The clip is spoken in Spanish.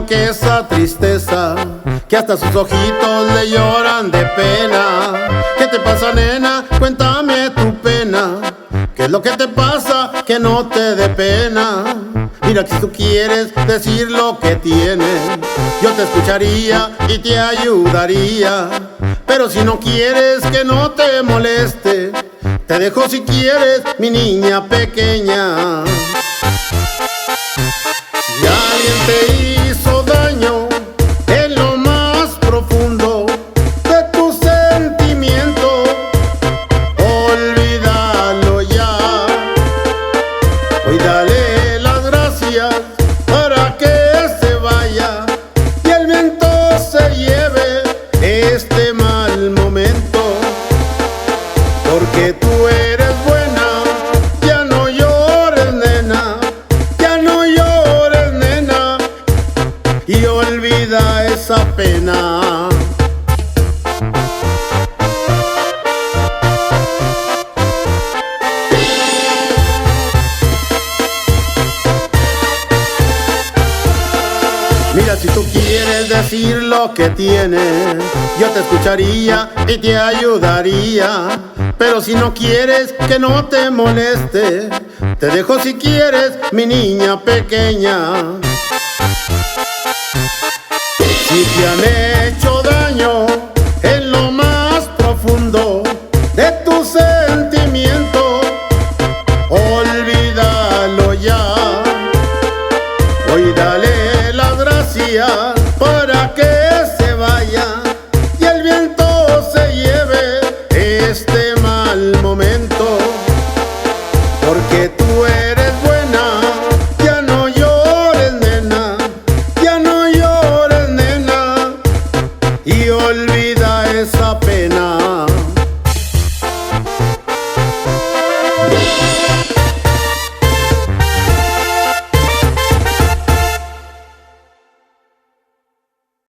porque esa tristeza que hasta sus ojitos le lloran de pena. ¿Qué te pasa, nena? Cuéntame tu pena. ¿Qué es lo que te pasa que no te dé pena? Mira que si tú quieres decir lo que tienes, yo te escucharía y te ayudaría. Pero si no quieres que no te moleste, te dejo si quieres, mi niña pequeña. Si alguien te hizo daño en lo más profundo de tu sentimiento, olvídalo ya. Hoy dale las gracias para que se vaya y el viento se lleve este mal momento. Porque tú eres buena, ya no llores, nena, ya no llores, nena, y olvida esa pena. Mira, si tú quieres decir lo que tienes, yo te escucharía y te ayudaría. Pero si no quieres que no te moleste, te dejo si quieres, mi niña pequeña. Si te han hecho daño en lo más profundo de tu sentimiento, olvídalo ya. Hoy dale las gracias para que se vaya y el viento se lleve este mal momento. Porque tú eres buena, ya no llores, nena, ya no llores, nena, y olvida esa pena.